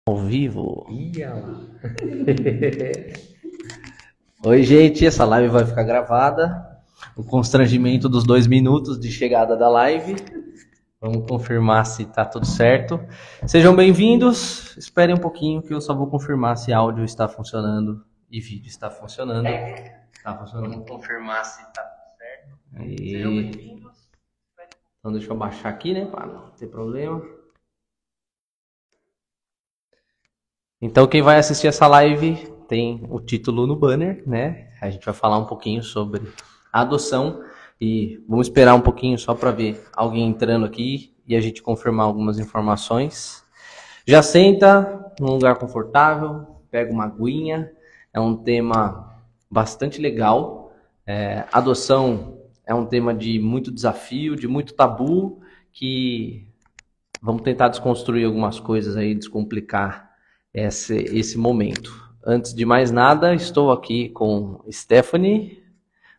Ao vivo. Ia lá. Oi, gente, essa live vai ficar gravada. O constrangimento dos 2 minutos de chegada da live. Vamos confirmar se tá tudo certo. Sejam bem-vindos. Esperem um pouquinho que eu só vou confirmar se áudio está funcionando e vídeo está funcionando. Tá funcionando. Vamos confirmar se tá tudo certo. Sejam bem-vindos. Então deixa eu baixar aqui, né, para não ter problema. Então quem vai assistir essa live tem o título no banner, né? A gente vai falar um pouquinho sobre a adoção e vamos esperar um pouquinho só para ver alguém entrando aqui e a gente confirmar algumas informações. Já senta num lugar confortável, pega uma aguinha, é um tema bastante legal. Adoção é um tema de muito desafio, de muito tabu, que vamos tentar desconstruir algumas coisas aí, descomplicar esse momento. Antes de mais nada, estou aqui com Stephanie,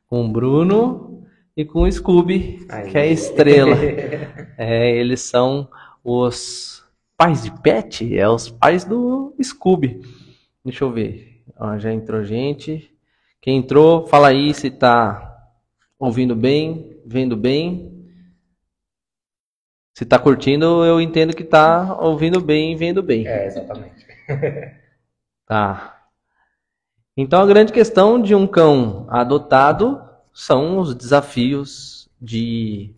com Bruno e com o Scooby, que é a estrela. Eles são os pais de pet, os pais do Scooby. Deixa eu ver. Já entrou gente. Quem entrou, fala aí se está ouvindo bem, vendo bem. Se está curtindo, eu entendo que está ouvindo bem e vendo bem. Exatamente. Tá. Então a grande questão de um cão adotado são os desafios de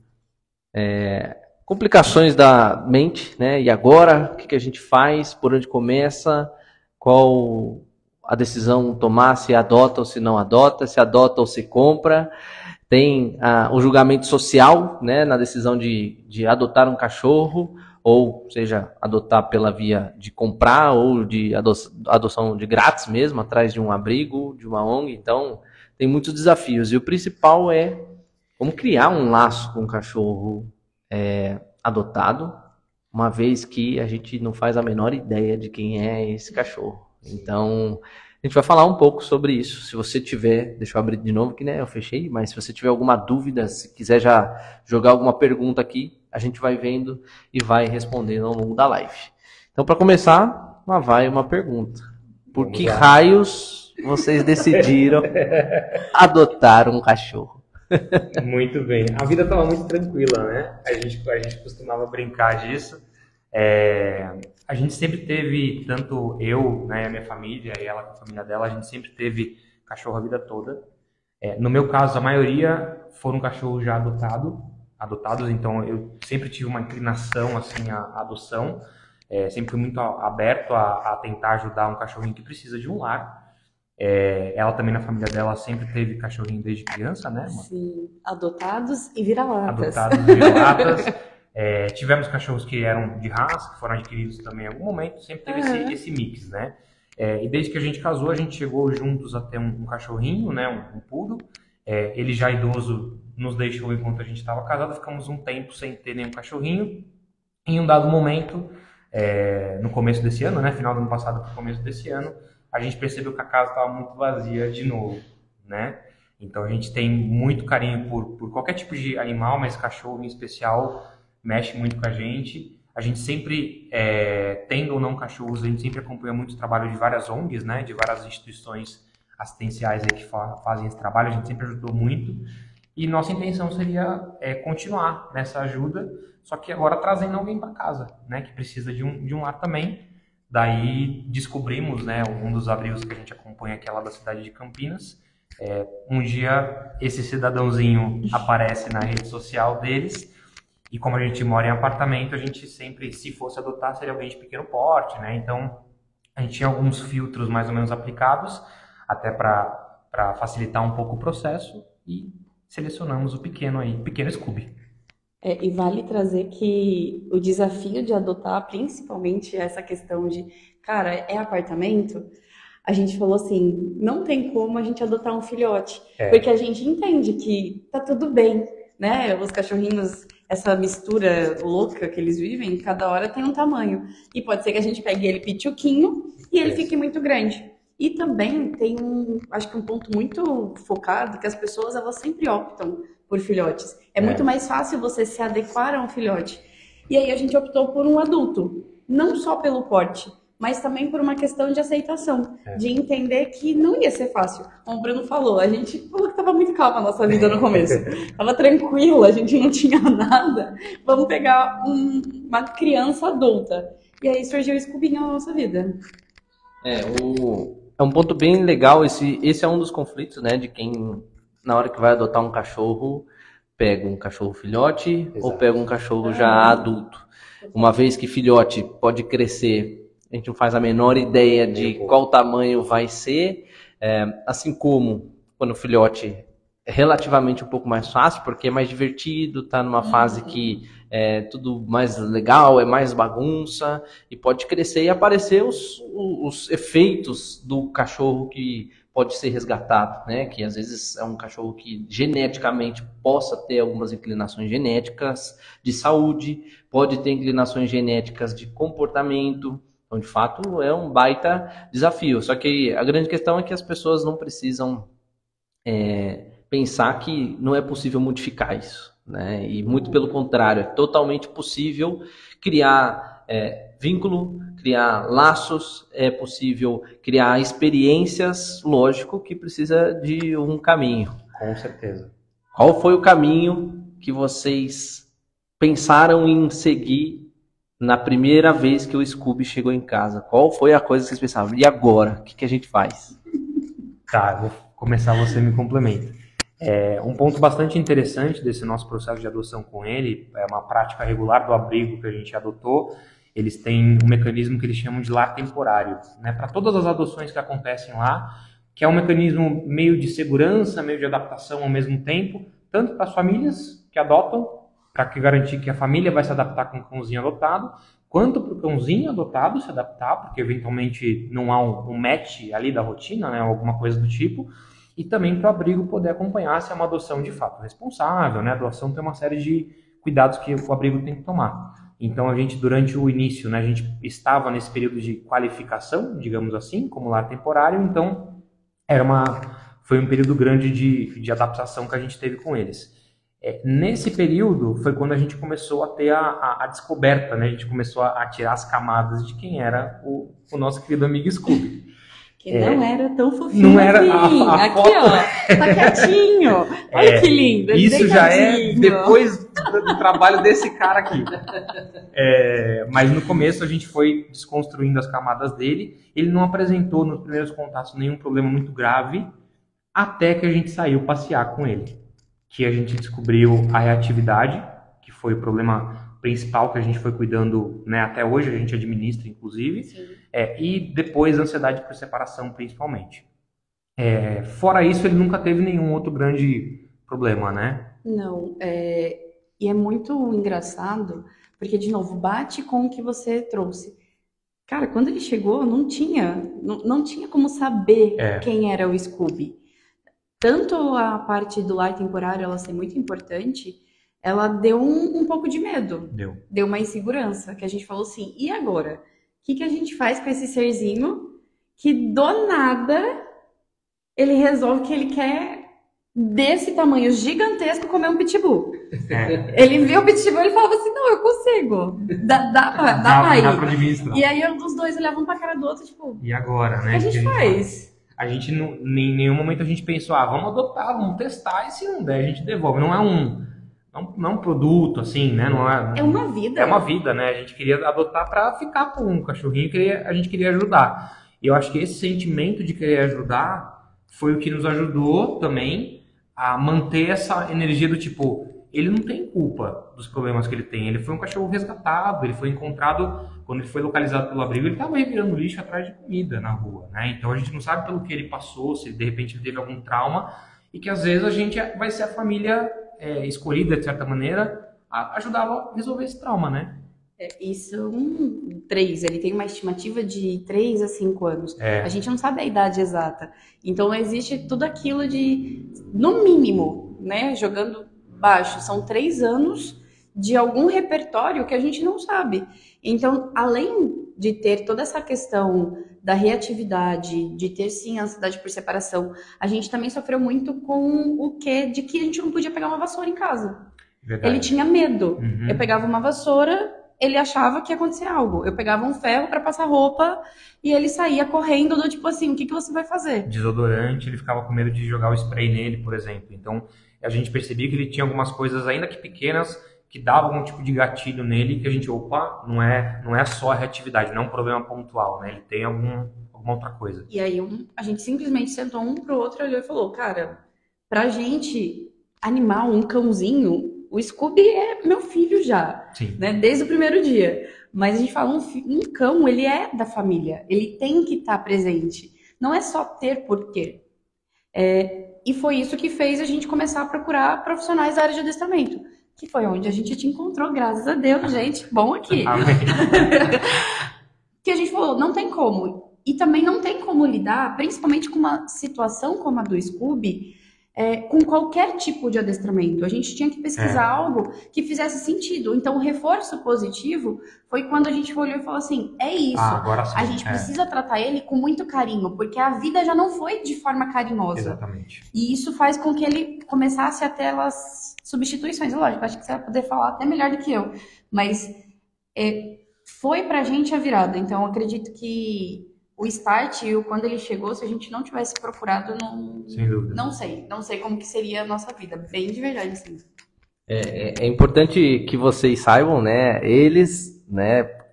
complicações da mente, né? E agora, o que a gente faz? Por onde começa? Qual a decisão tomar? Se adota ou se não adota? Se adota ou se compra? Tem o julgamento social, né? Na decisão de adotar um cachorro, ou seja, adotar pela via de comprar ou de adoção de grátis mesmo, atrás de um abrigo, de uma ONG. Então, tem muitos desafios. E o principal é como criar um laço com um cachorro adotado, uma vez que a gente não faz a menor ideia de quem é esse cachorro. Então, a gente vai falar um pouco sobre isso. Se você tiver, deixa eu abrir de novo aqui, né? Eu fechei, mas se você tiver alguma dúvida, se quiser já jogar alguma pergunta aqui, a gente vai vendo e vai respondendo ao longo da live. Então, para começar, lá vai uma pergunta. Por que raios vocês decidiram adotar um cachorro? Muito bem. A vida estava muito tranquila, né? A gente costumava brincar disso. A gente sempre teve, tanto eu, né, a minha família e ela com a família dela, a gente sempre teve cachorro a vida toda. No meu caso, a maioria foram cachorros já adotados, então eu sempre tive uma inclinação assim à adoção, sempre fui muito aberto a tentar ajudar um cachorrinho que precisa de um lar. Ela também, na família dela, sempre teve cachorrinho desde criança, né? Sim, adotados e vira-latas. Adotados e vira-latas. Tivemos cachorros que eram de raça, que foram adquiridos também em algum momento, sempre teve esse mix, né? E desde que a gente casou, a gente chegou juntos a ter um cachorrinho, né? Um poodle. Ele já idoso nos deixou enquanto a gente estava casado, ficamos um tempo sem ter nenhum cachorrinho. Em um dado momento, no começo desse ano, né? Final do ano passado para o começo desse ano, a gente percebeu que a casa estava muito vazia de novo, né? Então a gente tem muito carinho por qualquer tipo de animal, mas cachorro em especial mexe muito com a gente. A gente sempre, tendo ou não cachorros, a gente sempre acompanha muito o trabalho de várias ONGs, né? De várias instituições assistenciais aí que fazem esse trabalho. A gente sempre ajudou muito. E nossa intenção seria continuar nessa ajuda, só que agora trazendo alguém para casa, né? Que precisa de um lar também. Daí descobrimos, né, um dos abrigos que a gente acompanha aqui é lá da cidade de Campinas. Um dia esse cidadãozinho aparece na rede social deles e como a gente mora em apartamento, a gente sempre, se fosse adotar, seria alguém de pequeno porte, né? Então a gente tinha alguns filtros mais ou menos aplicados até para facilitar um pouco o processo e selecionamos o pequeno Scooby. E vale trazer que o desafio de adotar, principalmente essa questão de, cara, é apartamento, a gente falou assim, não tem como a gente adotar um filhote, porque a gente entende que tá tudo bem, né? Os cachorrinhos, essa mistura louca que eles vivem, cada hora tem um tamanho. E pode ser que a gente pegue ele pituquinho e ele fique muito grande. E também tem acho que um ponto muito focado, que as pessoas, elas sempre optam por filhotes. É muito mais fácil você se adequar a um filhote. E aí a gente optou por um adulto. Não só pelo porte, mas também por uma questão de aceitação, de entender que não ia ser fácil. Como o Bruno falou, a gente falou que estava muito calma a nossa vida no começo. Estava tranquila, a gente não tinha nada. Vamos pegar uma criança adulta. E aí surgiu o Scooby na nossa vida. É um ponto bem legal, esse é um dos conflitos, né, de quem, na hora que vai adotar um cachorro, pega um cachorro filhote ou pega um cachorro já adulto. Uma vez que filhote pode crescer, a gente não faz a menor ideia de qual tamanho vai ser, assim como quando o filhote é relativamente um pouco mais fácil, porque é mais divertido, tá numa fase que é tudo mais legal, é mais bagunça, e pode crescer e aparecer os efeitos do cachorro que pode ser resgatado, né? Que às vezes é um cachorro que geneticamente possa ter algumas inclinações genéticas de saúde, pode ter inclinações genéticas de comportamento. Então, de fato, é um baita desafio. Só que a grande questão é que as pessoas não precisam pensar que não é possível modificar isso, né? E muito pelo contrário, é totalmente possível criar vínculo, criar laços, é possível criar experiências, lógico que precisa de um caminho. Com certeza. Qual foi o caminho que vocês pensaram em seguir na primeira vez que o Scooby chegou em casa? Qual foi a coisa que vocês pensavam? E agora? O que a gente faz? Tá, vou começar, você me complementa. Um ponto bastante interessante desse nosso processo de adoção com ele, é uma prática regular do abrigo que a gente adotou. Eles têm um mecanismo que eles chamam de lar temporário, né? Para todas as adoções que acontecem lá, que é um mecanismo meio de segurança, meio de adaptação ao mesmo tempo, tanto para as famílias que adotam, para garantir que a família vai se adaptar com o cãozinho adotado, quanto para o cãozinho adotado se adaptar, porque eventualmente não há um match ali da rotina, né? Alguma coisa do tipo. E também para o abrigo poder acompanhar se é uma adoção de fato responsável, né? A adoção tem uma série de cuidados que o abrigo tem que tomar. Então a gente, durante o início, né, a gente estava nesse período de qualificação, digamos assim, como lar temporário, então foi um período grande de adaptação que a gente teve com eles. Nesse período foi quando a gente começou a ter a descoberta, né? A gente começou a tirar as camadas de quem era o nosso querido amigo Scooby. Que não era tão fofinho. Não era assim. a Aqui, foto... ó, tá quietinho. Olha que lindo. Isso já é depois do trabalho desse cara aqui. Mas no começo a gente foi desconstruindo as camadas dele. Ele não apresentou nos primeiros contatos nenhum problema muito grave, até que a gente saiu passear com ele. Que a gente descobriu a reatividade, que foi o problema principal que a gente foi cuidando, né, até hoje, a gente administra, inclusive. E depois a ansiedade por separação, principalmente. Fora isso, ele nunca teve nenhum outro grande problema, né? Não, e é muito engraçado, porque, de novo, bate com o que você trouxe. Cara, quando ele chegou, não tinha como saber quem era o Scooby. Tanto a parte do lar temporário ela ser muito importante, ela deu um pouco de medo. Deu uma insegurança, que a gente falou assim, e agora? O que a gente faz com esse serzinho que, do nada, ele resolve que ele quer, desse tamanho gigantesco, comer um pitbull? Ele viu o pitbull e falava assim, não, eu consigo. Dá pra ir. E aí os dois olhavam pra cara do outro, tipo... E agora, né? O que a gente faz? A gente, em nenhum momento a gente pensou, vamos adotar, vamos testar, e se não der, a gente devolve. Não é um produto, assim, né? É uma vida. É uma vida, né? A gente queria adotar para ficar com um cachorrinho, a gente queria ajudar. E eu acho que esse sentimento de querer ajudar foi o que nos ajudou também a manter essa energia do tipo, ele não tem culpa dos problemas que ele tem. Ele foi um cachorro resgatado, ele foi encontrado, quando ele foi localizado pelo abrigo, ele estava revirando lixo atrás de comida na rua, né? Então a gente não sabe pelo que ele passou, se de repente ele teve algum trauma, e que às vezes a gente vai ser a família escolhida, de certa maneira, a ajudá-lo a resolver esse trauma, né? Isso, 3, ele tem uma estimativa de 3 a 5 anos. A gente não sabe a idade exata. Então existe tudo aquilo de, no mínimo, né, jogando baixo, são 3 anos de algum repertório que a gente não sabe. Então, além de ter toda essa questão da reatividade, de ter sim a ansiedade por separação, a gente também sofreu muito com o quê? De que a gente não podia pegar uma vassoura em casa. Verdade. Ele tinha medo. Eu pegava uma vassoura, ele achava que ia acontecer algo. Eu pegava um ferro para passar roupa e ele saía correndo do tipo assim, o que você vai fazer? Desodorante, ele ficava com medo de jogar o spray nele, por exemplo. Então, a gente percebia que ele tinha algumas coisas, ainda que pequenas, que davam algum tipo de gatilho nele, que a gente, opa, não é só a reatividade, não é um problema pontual, né? Ele tem alguma outra coisa. E aí a gente simplesmente sentou um pro outro, olhou e falou, cara, pra gente, animal, um cãozinho, o Scooby é meu filho já, né? Desde o primeiro dia. Mas a gente fala, um cão, ele é da família, ele tem que estar presente. Não é só ter porquê. E foi isso que fez a gente começar a procurar profissionais da área de adestramento, que foi onde a gente te encontrou, graças a Deus, gente, bom aqui. Que a gente falou, não tem como. E também não tem como lidar, principalmente com uma situação como a do Scooby, com qualquer tipo de adestramento. A gente tinha que pesquisar algo que fizesse sentido. Então, o reforço positivo foi quando a gente olhou e falou assim, é isso. Agora sim, a gente precisa tratar ele com muito carinho, porque a vida já não foi de forma carinhosa. Exatamente. E isso faz com que ele começasse a ter as substituições. Lógico, acho que você vai poder falar até melhor do que eu. Mas foi pra gente a virada. Então, acredito que o start, quando ele chegou, se a gente não tivesse procurado, sem dúvida. Não sei como que seria a nossa vida, bem de verdade, assim. É importante que vocês saibam, né,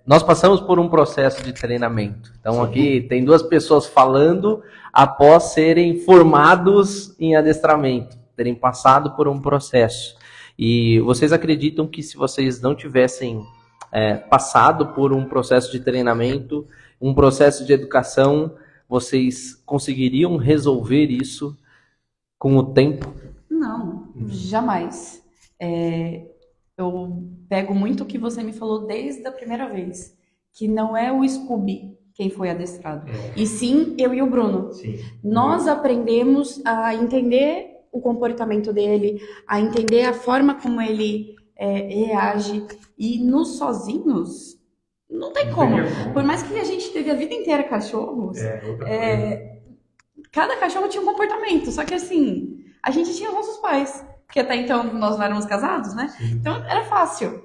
nós passamos por um processo de treinamento. Então aqui tem duas pessoas falando após serem formados em adestramento, terem passado por um processo. E vocês acreditam que se vocês não tivessem passado por um processo de treinamento, um processo de educação, vocês conseguiriam resolver isso com o tempo? Não, jamais. Eu pego muito o que você me falou desde a primeira vez, que não é o Scooby quem foi adestrado, e sim eu e o Bruno. Sim. Nós aprendemos a entender o comportamento dele, a entender a forma como ele reage, e nos sozinhos não tem como. Por mais que a gente teve a vida inteira cachorros, cada cachorro tinha um comportamento. Só que assim, a gente tinha os nossos pais, que até então nós não éramos casados, né? Sim. Então era fácil.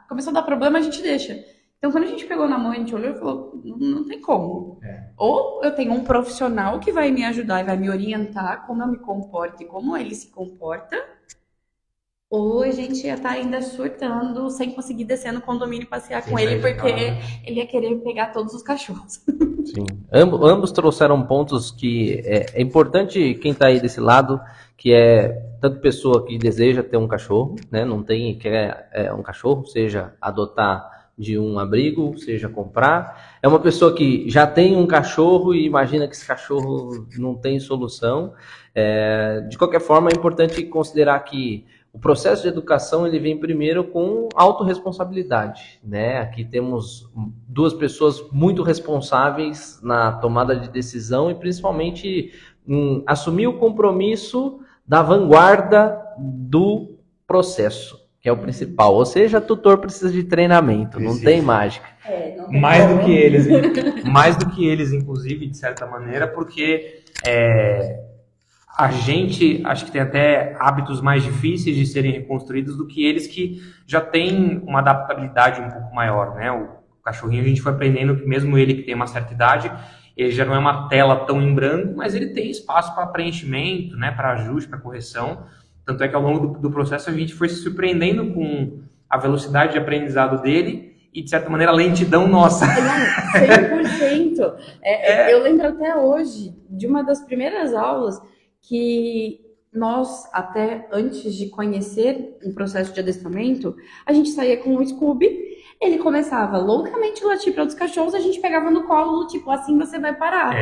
Começou a dar problema, a gente deixa. Então quando a gente pegou na mão, a gente olhou e falou, não tem como. Ou eu tenho um profissional que vai me ajudar e vai me orientar como eu me comporto e como ele se comporta, ou a gente ia estar ainda surtando sem conseguir descer no condomínio e passear com ele, porque ele ia querer pegar todos os cachorros. Sim. Ambos trouxeram pontos que é importante quem está aí desse lado, que é tanto pessoa que deseja ter um cachorro, né? Não tem, quer um cachorro, seja adotar de um abrigo, seja comprar. É uma pessoa que já tem um cachorro e imagina que esse cachorro não tem solução. De qualquer forma, é importante considerar que o processo de educação ele vem primeiro com autorresponsabilidade, né? Aqui temos duas pessoas muito responsáveis na tomada de decisão e principalmente em assumir o compromisso da vanguarda do processo, que é o principal. Ou seja, tutor precisa de treinamento, não tem mágica. Não tem mais como. do que eles, mais do que eles, inclusive, de certa maneira, porque a gente, acho que tem até hábitos mais difíceis de serem reconstruídos do que eles que já têm uma adaptabilidade um pouco maior, né? O cachorrinho a gente foi aprendendo que mesmo ele que tem uma certa idade, ele já não é uma tela tão em branco, mas ele tem espaço para preenchimento, né? Para ajuste, para correção. Tanto é que ao longo do processo a gente foi se surpreendendo com a velocidade de aprendizado dele e, de certa maneira, a lentidão nossa. 100%. Eu lembro até hoje de uma das primeiras aulas que nós, até antes de conhecer um processo de adestramento, a gente saía com o Scooby, ele começava loucamente a latir para outros cachorros, a gente pegava no colo, tipo, assim você vai parar.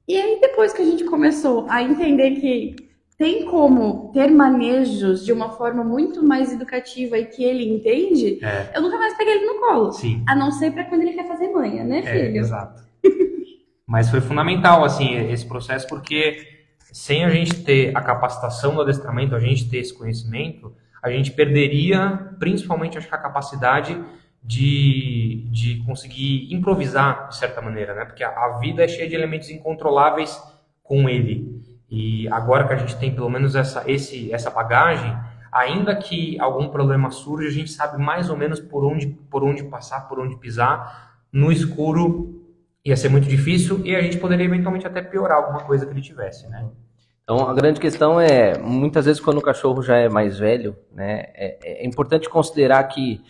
E aí, depois que a gente começou a entender que tem como ter manejos de uma forma muito mais educativa e que ele entende, eu nunca mais peguei ele no colo. Sim. A não ser para quando ele quer fazer manha, né, filho? Exato. Mas foi fundamental, assim, esse processo, porque sem a gente ter a capacitação do adestramento, a gente ter esse conhecimento, a gente perderia, principalmente, acho que a capacidade de conseguir improvisar, de certa maneira, né? Porque a vida é cheia de elementos incontroláveis com ele. E agora que a gente tem, pelo menos, essa bagagem, ainda que algum problema surja, a gente sabe mais ou menos por onde passar, por onde pisar. No escuro ia ser muito difícil e a gente poderia eventualmente até piorar alguma coisa que ele tivesse, né? Então, a grande questão é, muitas vezes quando o cachorro já é mais velho, né, é importante considerar que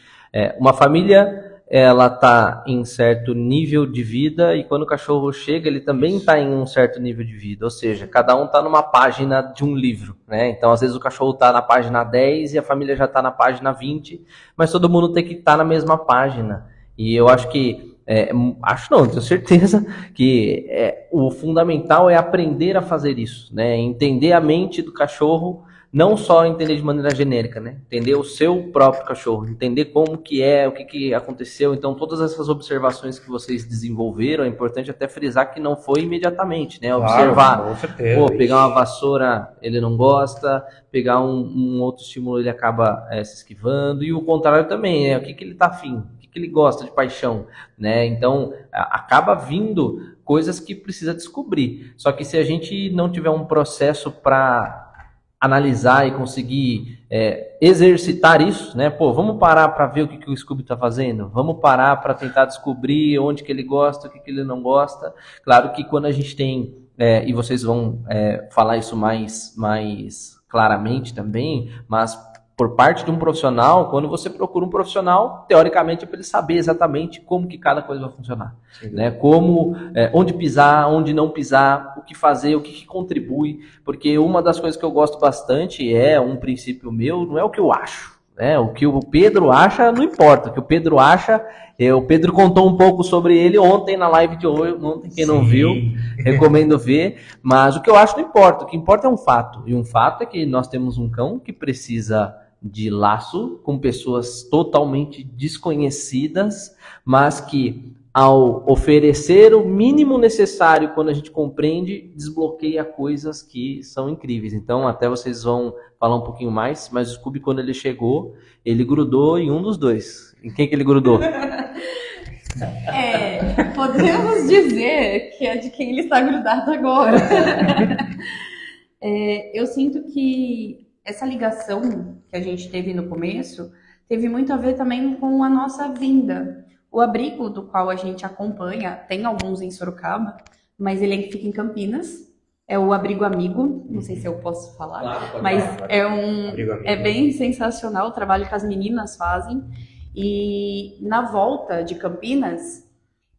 uma família, ela está em certo nível de vida e quando o cachorro chega, ele também está em um certo nível de vida, ou seja, cada um está numa página de um livro, né? Então, às vezes o cachorro está na página 10 e a família já está na página 20, mas todo mundo tem que estar na mesma página. E eu acho que tenho certeza que o fundamental é aprender a fazer isso, né? Entender a mente do cachorro, não só entender de maneira genérica, né? Entender o seu próprio cachorro, entender como que o que aconteceu. Então, todas essas observações que vocês desenvolveram, é importante até frisar que não foi imediatamente, né? Observar, claro, com certeza, pegar uma vassoura, ele não gosta, pegar um outro estímulo, ele acaba se esquivando, e o contrário também, o que ele tá afim, que ele gosta de paixão, né? Então, acaba vindo coisas que precisa descobrir. Só que se a gente não tiver um processo para analisar e conseguir exercitar isso, né? Pô, vamos parar para ver o que o Scooby está fazendo? Vamos parar para tentar descobrir onde que ele gosta, o que ele não gosta. Claro que quando a gente tem, e vocês vão falar isso mais claramente também, mas por parte de um profissional, quando você procura um profissional, teoricamente é para ele saber exatamente como que cada coisa vai funcionar, né? Como, onde pisar, onde não pisar, o que fazer, o que contribui, porque uma das coisas que eu gosto bastante um princípio meu, não é o que eu acho, né? O que o Pedro acha não importa, o que o Pedro acha, o Pedro contou um pouco sobre ele ontem na live de hoje, ontem, quem não viu, recomendo ver, mas o que eu acho não importa, o que importa é um fato, e um fato é que nós temos um cão que precisa de laço com pessoas totalmente desconhecidas, mas que ao oferecer o mínimo necessário quando a gente compreende, desbloqueia coisas que são incríveis. Então até vocês vão falar um pouquinho mais, mas o Scooby, quando ele chegou, ele grudou em um dos dois. Em quem que ele grudou? Podemos dizer que é de quem ele está grudado agora. Eu sinto que essa ligação que a gente teve no começo teve muito a ver também com a nossa vinda. O abrigo do qual a gente acompanha, tem alguns em Sorocaba, mas ele fica em Campinas. É o Abrigo Amigo, não sei se eu posso falar, claro, mas é bem sensacional o trabalho que as meninas fazem. E na volta de Campinas,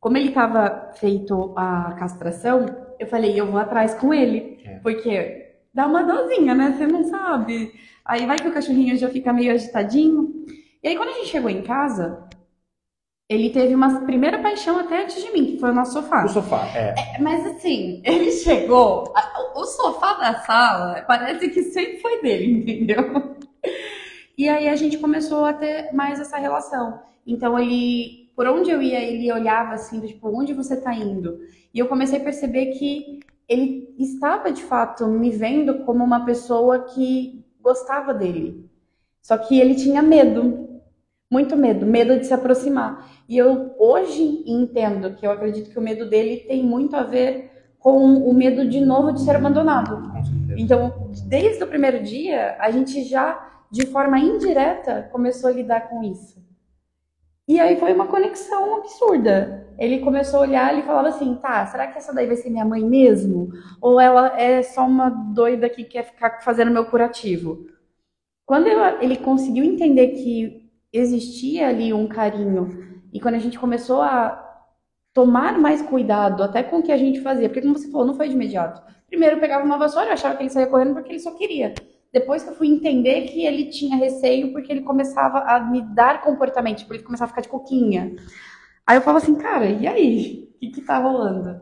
como ele estava feito a castração, eu falei, eu vou atrás com ele, porque dá uma dorzinha, né? Você não sabe. Aí vai que o cachorrinho já fica meio agitadinho. E aí, quando a gente chegou em casa, ele teve uma primeira paixão até antes de mim, que foi o nosso sofá. O sofá, mas assim, ele chegou... O sofá da sala parece que sempre foi dele, entendeu? E aí a gente começou a ter mais essa relação. Então, por onde eu ia, ele olhava assim, tipo, onde você tá indo? E eu comecei a perceber que ele estava, de fato, me vendo como uma pessoa que gostava dele. Só que ele tinha medo, muito medo de se aproximar. E eu hoje entendo que eu acredito que o medo dele tem muito a ver com o medo de novo de ser abandonado. Então, desde o primeiro dia, a gente já, de forma indireta, começou a lidar com isso. E aí foi uma conexão absurda. Ele começou a olhar e falava assim, tá, será que essa daí vai ser minha mãe mesmo? Ou ela é só uma doida que quer ficar fazendo meu curativo? Quando ele conseguiu entender que existia ali um carinho, e quando a gente começou a tomar mais cuidado até com o que a gente fazia, porque como você falou, não foi de imediato. Primeiro eu pegava uma vassoura, eu achava que ele saía correndo porque ele só queria. Depois que eu fui entender que ele tinha receio porque ele começava a me dar comportamento, tipo, ele começava a ficar de coquinha. Aí eu falava assim, cara, e aí? O que tá rolando?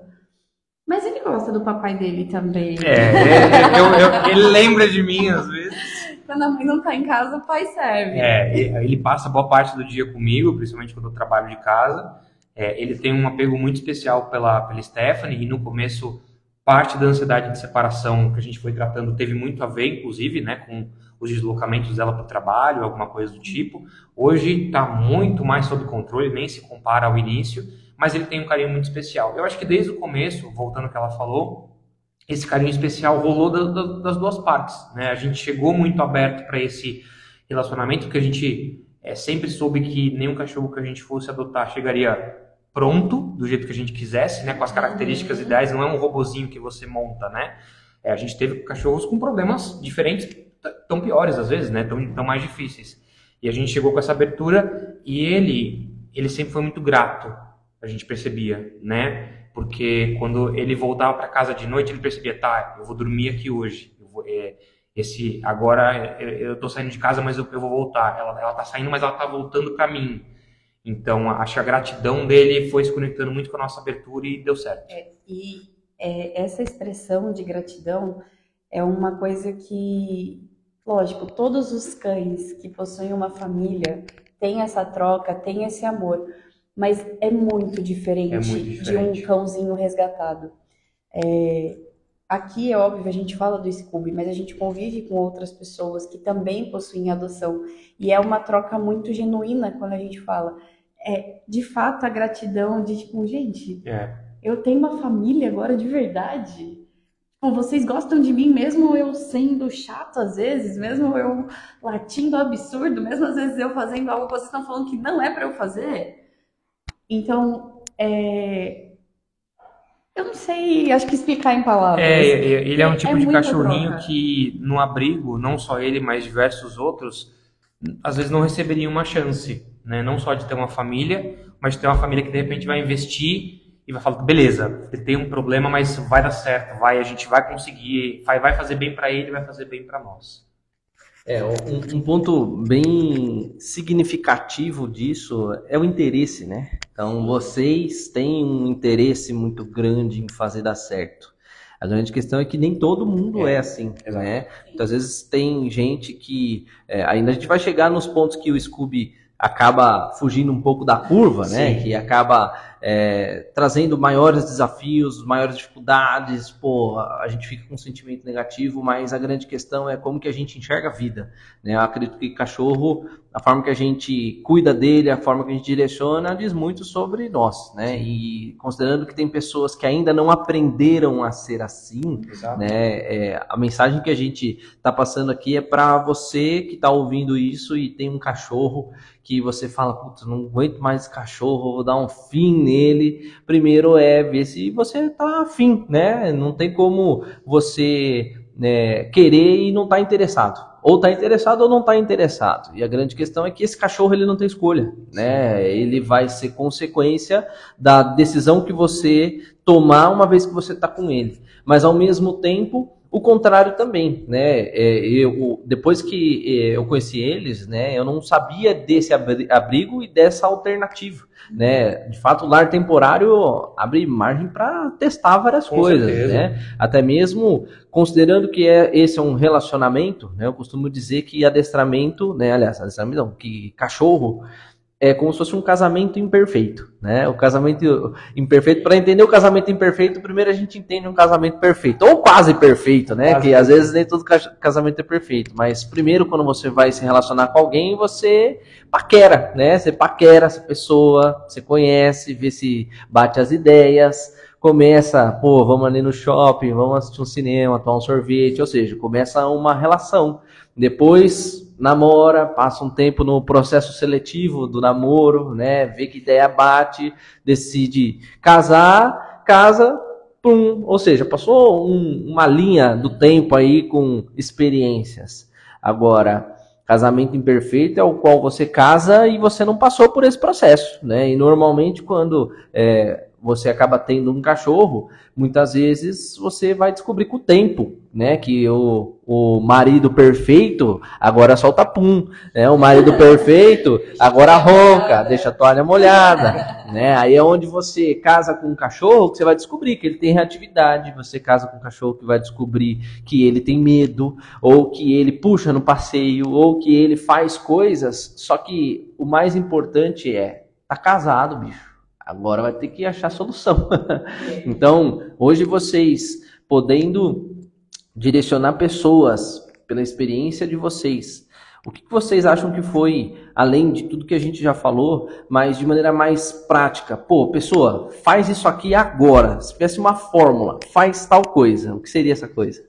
Mas ele gosta do papai dele também. Ele lembra de mim às vezes. Quando a mãe não tá em casa, o pai serve. Ele passa boa parte do dia comigo, principalmente quando eu trabalho de casa. Ele tem um apego muito especial pela Stephanie, e no começo, parte da ansiedade de separação que a gente foi tratando teve muito a ver, inclusive, né, com os deslocamentos dela para o trabalho, alguma coisa do tipo. Hoje está muito mais sob controle, nem se compara ao início, mas ele tem um carinho muito especial. Eu acho que desde o começo, voltando ao que ela falou, esse carinho especial rolou das duas partes, né? A gente chegou muito aberto para esse relacionamento, porque a gente sempre soube que nenhum cachorro que a gente fosse adotar chegaria pronto, do jeito que a gente quisesse, né? Com as características ideais, não é um robozinho que você monta, né? A gente teve cachorros com problemas diferentes, tão piores às vezes, né? Tão mais difíceis. E a gente chegou com essa abertura e ele sempre foi muito grato, a gente percebia, né? Porque quando ele voltava para casa de noite, ele percebia, tá, eu vou dormir aqui hoje. Agora eu tô saindo de casa, mas eu vou voltar. Ela tá saindo, mas ela tá voltando para mim. Então, acho que a gratidão dele foi se conectando muito com a nossa abertura e deu certo. Essa expressão de gratidão é uma coisa que, lógico, todos os cães que possuem uma família têm essa troca, têm esse amor. Mas é muito diferente de um cãozinho resgatado. Aqui é óbvio, a gente fala do Scooby, mas a gente convive com outras pessoas que também possuem adoção. E é uma troca muito genuína quando a gente fala. De fato, a gratidão de tipo, gente, eu tenho uma família agora de verdade. Vocês gostam de mim mesmo eu sendo chato às vezes, mesmo eu latindo absurdo, mesmo às vezes eu fazendo algo que vocês estão falando que não é para eu fazer. Então, eu não sei, acho que explicar em palavras. Ele é um tipo de cachorrinho que no abrigo, não só ele, mas diversos outros, às vezes não receberiam uma chance, né? Não só de ter uma família, mas de ter uma família que de repente vai investir e vai falar, beleza, ele tem um problema, mas vai dar certo, a gente vai conseguir, vai fazer bem para ele, vai fazer bem para nós. Um ponto bem significativo disso é o interesse, né? Então, vocês têm um interesse muito grande em fazer dar certo. A grande questão é que nem todo mundo é assim, né? Muitas vezes tem gente que... ainda a gente vai chegar nos pontos que o Scooby acaba fugindo um pouco da curva, né? Que acaba trazendo maiores desafios, maiores dificuldades, a gente fica com um sentimento negativo, mas a grande questão é como que a gente enxerga a vida, né? Eu acredito que cachorro, a forma que a gente cuida dele, a forma que a gente direciona, diz muito sobre nós, né? E considerando que tem pessoas que ainda não aprenderam a ser assim, né? A mensagem que a gente está passando aqui é para você que está ouvindo isso e tem um cachorro que você fala, putz, não aguento mais esse cachorro, vou dar um fim nele. Primeiro ver se você tá afim, né? Não tem como você querer e não tá interessado. Ou tá interessado ou não tá interessado. E a grande questão é que esse cachorro ele não tem escolha, né? Ele vai ser consequência da decisão que você tomar uma vez que você tá com ele. Mas ao mesmo tempo, o contrário também, né? Depois que eu conheci eles, né? Eu não sabia desse abrigo e dessa alternativa, né? De fato, o lar temporário abre margem para testar várias coisas, né? Até mesmo considerando que esse é um relacionamento, né? Eu costumo dizer que adestramento, né? Aliás, adestramento não, que cachorro é como se fosse um casamento imperfeito, né? O casamento imperfeito, para entender o casamento imperfeito, primeiro a gente entende um casamento perfeito, ou quase perfeito, né? Que às vezes nem todo casamento é perfeito, mas primeiro quando você vai se relacionar com alguém, você paquera, né? Você paquera essa pessoa, você conhece, vê se bate as ideias, começa, vamos ali no shopping, vamos assistir um cinema, tomar um sorvete, ou seja, começa uma relação. Depois namora, passa um tempo no processo seletivo do namoro, né? Vê que ideia bate, decide casar, casa, pum, ou seja, passou uma linha do tempo aí com experiências. Agora, casamento imperfeito é o qual você casa e você não passou por esse processo, né? E normalmente quando você acaba tendo um cachorro, muitas vezes você vai descobrir com o tempo, né, que o marido perfeito agora solta pum, né, o marido perfeito agora ronca, deixa a toalha molhada, né, aí é onde você casa com um cachorro que você vai descobrir que ele tem reatividade, você casa com um cachorro que vai descobrir que ele tem medo, ou que ele puxa no passeio, ou que ele faz coisas, só que o mais importante tá casado, bicho. Agora vai ter que achar solução. Então, hoje vocês podendo direcionar pessoas pela experiência de vocês, O que vocês acham que foi, além de tudo que a gente já falou, mas de maneira mais prática? Pô, pessoa, faz isso aqui agora. Se tivesse uma fórmula, faz tal coisa. O que seria essa coisa?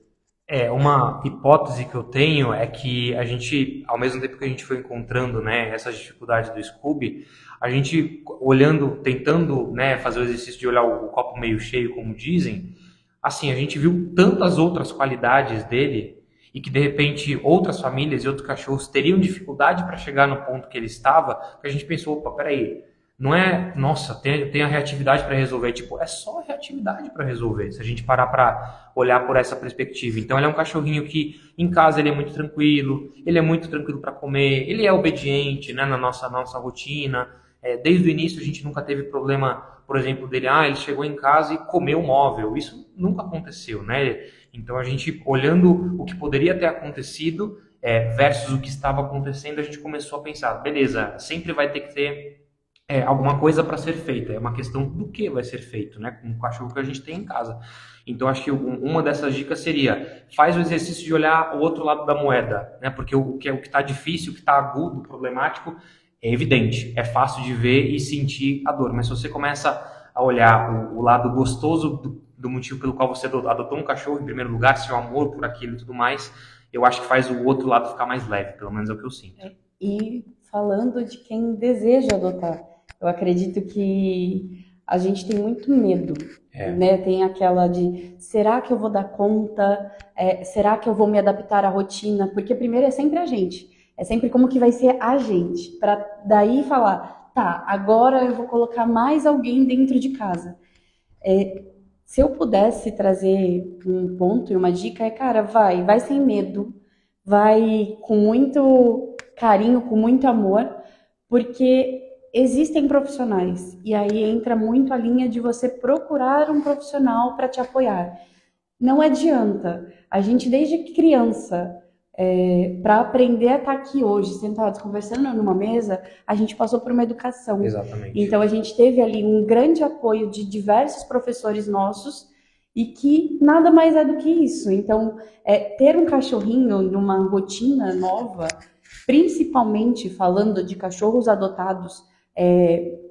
Uma hipótese que eu tenho é que a gente, ao mesmo tempo que a gente foi encontrando, né, essas dificuldades do Scooby, a gente olhando, tentando, né, fazer o exercício de olhar o copo meio cheio, como dizem, assim, a gente viu tantas outras qualidades dele e que de repente outras famílias e outros cachorros teriam dificuldade para chegar no ponto que ele estava, que a gente pensou, opa, peraí, não é, nossa, tem a reatividade para resolver, tipo, é só a reatividade para resolver, se a gente parar para olhar por essa perspectiva. Então ele é um cachorrinho que em casa ele é muito tranquilo para comer, ele é obediente, né, na nossa rotina. Desde o início a gente nunca teve problema, por exemplo, dele, ele chegou em casa e comeu o móvel, isso nunca aconteceu, né? Então a gente, olhando o que poderia ter acontecido versus o que estava acontecendo, a gente começou a pensar, beleza, sempre vai ter que ter alguma coisa para ser feita, é uma questão do que vai ser feito, né, com o cachorro que a gente tem em casa. Então acho que uma dessas dicas seria, faz o exercício de olhar o outro lado da moeda, né, porque o que está difícil, o que está agudo, problemático, é evidente, é fácil de ver e sentir a dor, mas se você começa a olhar o lado gostoso do motivo pelo qual você adotou um cachorro em primeiro lugar, seu amor por aquilo e tudo mais, eu acho que faz o outro lado ficar mais leve, pelo menos é o que eu sinto. E falando de quem deseja adotar, eu acredito que a gente tem muito medo, né? Tem aquela de, será que eu vou dar conta? Será que eu vou me adaptar à rotina? Porque primeiro é sempre a gente, é sempre como que vai ser a gente, para daí falar, tá, agora eu vou colocar mais alguém dentro de casa. Se eu pudesse trazer um ponto e uma dica, cara, vai sem medo, vai com muito carinho, com muito amor, porque existem profissionais, e aí entra muito a linha de você procurar um profissional para te apoiar. Não adianta, a gente desde criança, para aprender a estar aqui hoje, sentados conversando numa mesa, a gente passou por uma educação. Exatamente. Então a gente teve ali um grande apoio de diversos professores nossos, e que nada mais é do que isso. Então, ter um cachorrinho numa rotina nova, principalmente falando de cachorros adotados,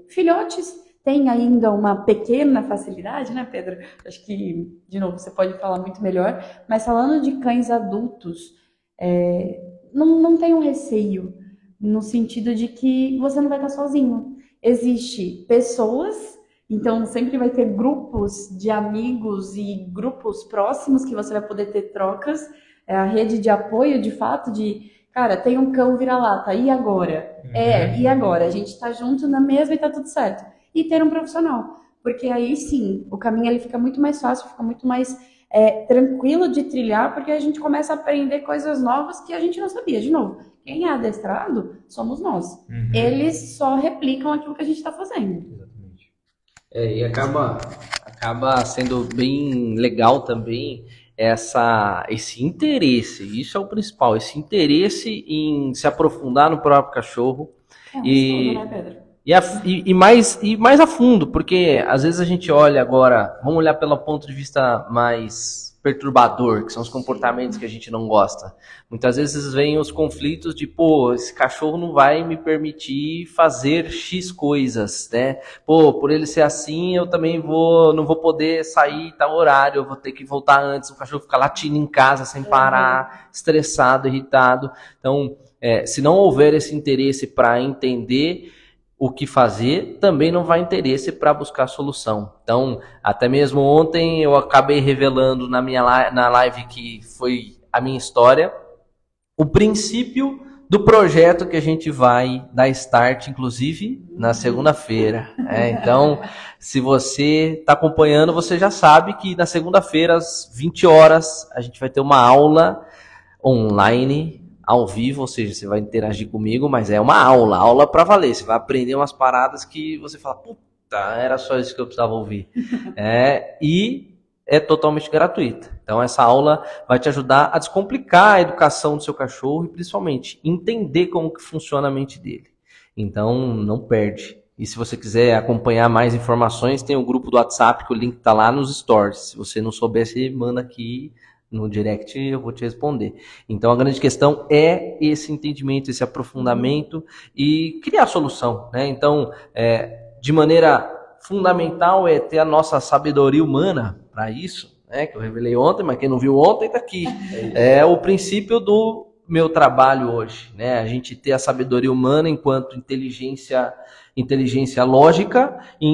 filhotes têm ainda uma pequena facilidade, né, Pedro? Acho que, de novo, você pode falar muito melhor, mas falando de cães adultos, não tem um receio, no sentido de que você não vai estar sozinho. Existem pessoas, então sempre vai ter grupos de amigos e grupos próximos que você vai poder ter trocas, a rede de apoio, de fato, de cara, tem um cão vira-lata, e agora? E agora? A gente tá junto na mesma e tá tudo certo. E ter um profissional, porque aí sim, o caminho ele fica muito mais fácil, fica muito mais tranquilo de trilhar, porque a gente começa a aprender coisas novas que a gente não sabia. De novo, quem é adestrado somos nós. Eles só replicam aquilo que a gente tá fazendo. Exatamente. E acaba sendo bem legal também esse interesse, isso é o principal, esse interesse em se aprofundar no próprio cachorro e mais a fundo, porque às vezes a gente olha agora, vamos olhar pelo ponto de vista mais perturbador, que são os comportamentos que a gente não gosta. Muitas vezes vem os conflitos de, esse cachorro não vai me permitir fazer X coisas, né? Por ele ser assim, eu também não vou poder sair tal horário, eu vou ter que voltar antes, o cachorro fica latindo em casa sem parar, estressado, irritado. Então, se não houver esse interesse para entender o que fazer, também não vai interesse para buscar solução. Então, até mesmo ontem eu acabei revelando na live que foi a minha história, o princípio do projeto que a gente vai dar start, inclusive, na segunda-feira. Então, se você está acompanhando, você já sabe que na segunda-feira, às 20 horas, a gente vai ter uma aula online, ao vivo, ou seja, você vai interagir comigo, mas é uma aula para valer. Você vai aprender umas paradas que você fala, puta, era só isso que eu precisava ouvir. E é totalmente gratuita. Então essa aula vai te ajudar a descomplicar a educação do seu cachorro e principalmente entender como que funciona a mente dele. Então não perde. E se você quiser acompanhar mais informações, tem o grupo do WhatsApp, que o link está lá nos stories. Se você não souber, você manda aqui no direct eu vou te responder. Então a grande questão é esse entendimento, esse aprofundamento e criar solução, né? Então, de maneira fundamental é ter a nossa sabedoria humana para isso, né? Que eu revelei ontem, mas quem não viu ontem está aqui. É o princípio do meu trabalho hoje, né? A gente ter a sabedoria humana enquanto inteligência lógica e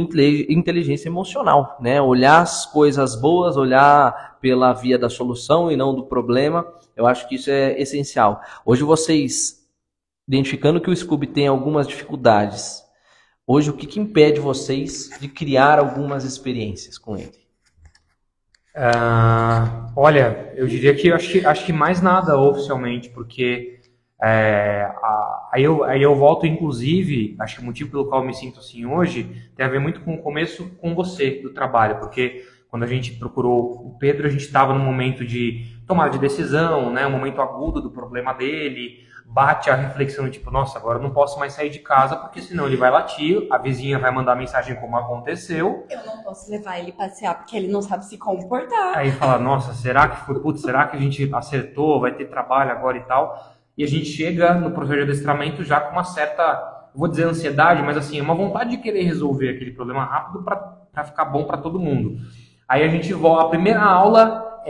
inteligência emocional, né? Olhar as coisas boas, olhar pela via da solução e não do problema. Eu acho que isso é essencial. Hoje vocês, identificando que o Scooby tem algumas dificuldades, hoje o que impede vocês de criar algumas experiências com ele? Olha, eu diria que acho que mais nada oficialmente, porque aí eu volto, inclusive, acho que o motivo pelo qual eu me sinto assim hoje tem a ver muito com o começo com você do trabalho, porque quando a gente procurou o Pedro, a gente estava num momento de tomada de decisão, né, um momento agudo do problema dele, bate a reflexão, tipo, nossa, agora eu não posso mais sair de casa, porque senão ele vai latir, a vizinha vai mandar mensagem como aconteceu. Eu não posso levar ele passear, porque ele não sabe se comportar. Aí fala, nossa, será que a gente acertou, vai ter trabalho agora e tal? E a gente chega no processo de adestramento já com uma certa, vou dizer ansiedade, mas assim, uma vontade de querer resolver aquele problema rápido para ficar bom para todo mundo. Aí a gente volta, a primeira aula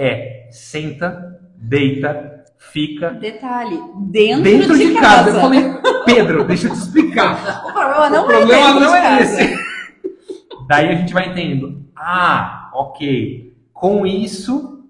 senta, deita, fica. Detalhe, dentro de casa. Eu falei, Pedro, deixa eu te explicar. O problema não é esse. Daí a gente vai entendendo. Ok. Com isso,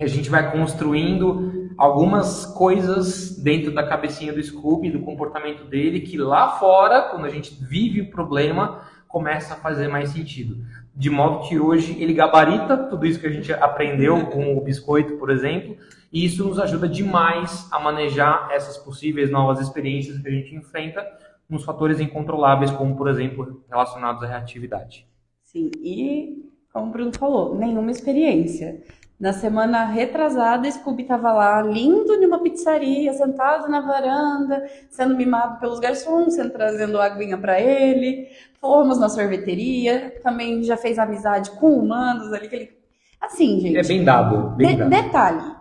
a gente vai construindo algumas coisas dentro da cabecinha do Scooby, do comportamento dele, que lá fora, quando a gente vive o problema, começa a fazer mais sentido. De modo que hoje ele gabarita tudo isso que a gente aprendeu com o biscoito, por exemplo, e isso nos ajuda demais a manejar essas possíveis novas experiências que a gente enfrenta nos fatores incontroláveis, como, por exemplo, relacionados à reatividade. Sim, e como o Bruno falou, nenhuma experiência. Na semana retrasada, Scooby estava lá, lindo, numa pizzaria, sentado na varanda, sendo mimado pelos garçons, trazendo aguinha para ele. Fomos na sorveteria, também já fez amizade com humanos ali. Assim, gente. É bem dado. Detalhe,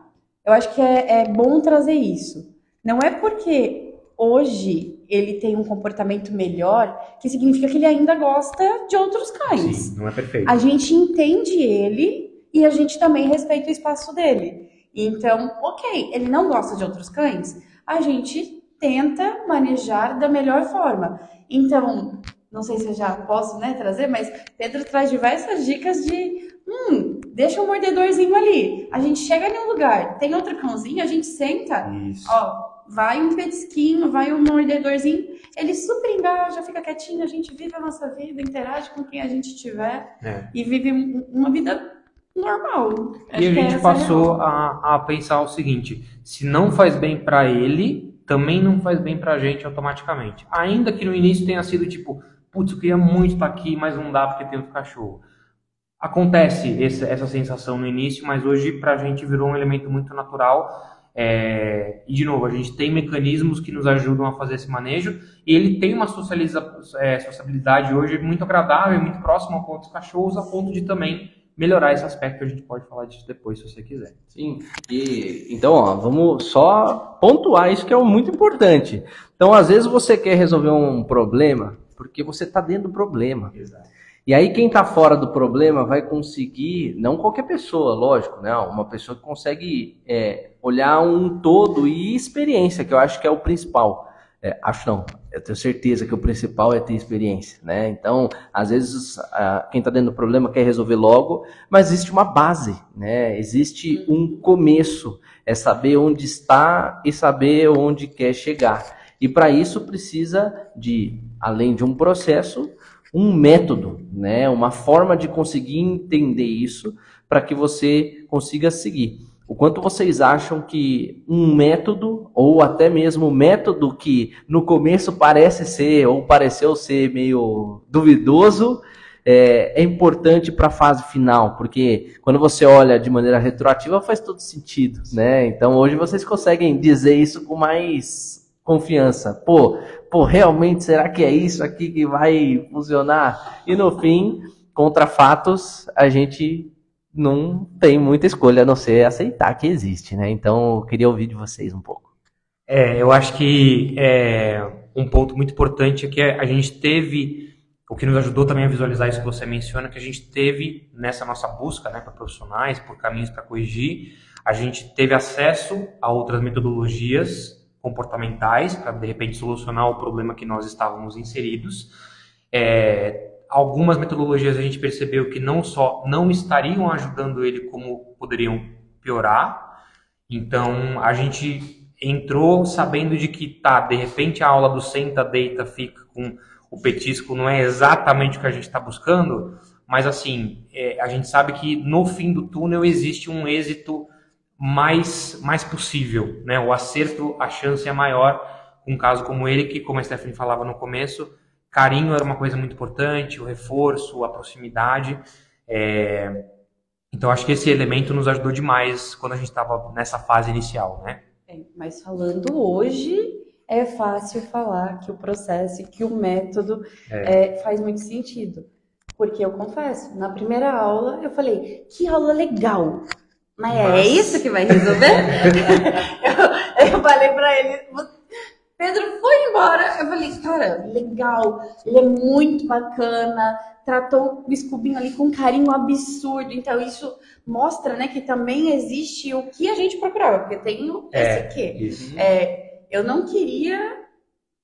eu acho que é bom trazer isso. Não é porque hoje ele tem um comportamento melhor que significa que ele ainda gosta de outros cães. Sim, não é perfeito. A gente entende ele e a gente também respeita o espaço dele. Então, ok, ele não gosta de outros cães, a gente tenta manejar da melhor forma. Então, não sei se eu já posso, trazer, mas Pedro traz diversas dicas de deixa um mordedorzinho ali. A gente chega em um lugar, tem outro cãozinho, a gente senta, Isso. Vai um petisquinho, vai um mordedorzinho, ele super engaja, fica quietinho, a gente vive a nossa vida, interage com quem a gente tiver e vive uma vida normal. E a gente passou a pensar o seguinte, se não faz bem pra ele, também não faz bem pra gente automaticamente. Ainda que no início tenha sido tipo, putz, eu queria muito estar aqui, mas não dá porque tem outro cachorro. Acontece essa sensação no início, mas hoje pra gente virou um elemento muito natural. E de novo, a gente tem mecanismos que nos ajudam a fazer esse manejo e ele tem uma sociabilidade hoje muito agradável, muito próxima com outros cachorros, a ponto de também melhorar esse aspecto. A gente pode falar disso depois, se você quiser. Sim, então vamos só pontuar isso que é muito importante. Então, às vezes você quer resolver um problema porque você está dentro do problema. Exato. E aí quem está fora do problema vai conseguir, não qualquer pessoa, lógico, né? Uma pessoa que consegue olhar um todo e experiência, que eu acho que é o principal. Eu tenho certeza que o principal é ter experiência, né? Então, às vezes, quem está dentro do problema quer resolver logo, mas existe uma base, né? Existe um começo, é saber onde está e saber onde quer chegar. E para isso precisa de, além de um processo, um método, né? Uma forma de conseguir entender isso para que você consiga seguir. O quanto vocês acham que um método, ou até mesmo um método que no começo parece ser, ou pareceu ser meio duvidoso, é importante para a fase final, porque quando você olha de maneira retroativa faz todo sentido, né? Então hoje vocês conseguem dizer isso com mais confiança. Pô, realmente será que é isso aqui que vai funcionar? E no fim, contra fatos, a gente não tem muita escolha a não ser aceitar que existe, né? Então, eu queria ouvir de vocês um pouco. Eu acho que um ponto muito importante é que a gente teve, o que nos ajudou também a visualizar isso que você menciona, que a gente teve nessa nossa busca, né, para profissionais, por caminhos para corrigir, a gente teve acesso a outras metodologias comportamentais para, de repente, solucionar o problema que nós estávamos inseridos. Algumas metodologias a gente percebeu que não só não estariam ajudando ele, como poderiam piorar. Então, a gente entrou sabendo de que, de repente a aula do senta, deita, fica com o petisco não é exatamente o que a gente está buscando, mas assim, a gente sabe que no fim do túnel existe um êxito mais possível, né? O acerto, a chance é maior com um caso como ele, que, como a Stephanie falava no começo, carinho era uma coisa muito importante, o reforço, a proximidade. Então, acho que esse elemento nos ajudou demais quando a gente estava nessa fase inicial, né? Mas falando hoje, é fácil falar que o processo e que o método faz muito sentido. Porque eu confesso, na primeira aula eu falei, que aula legal! Mas é isso que vai resolver? eu falei pra ele, Pedro foi embora. Eu falei, cara, legal, ele é muito bacana, tratou o Scooby ali com um carinho absurdo. Então isso mostra, né, que também existe o que a gente procurava, porque tem o esse quê. Eu não queria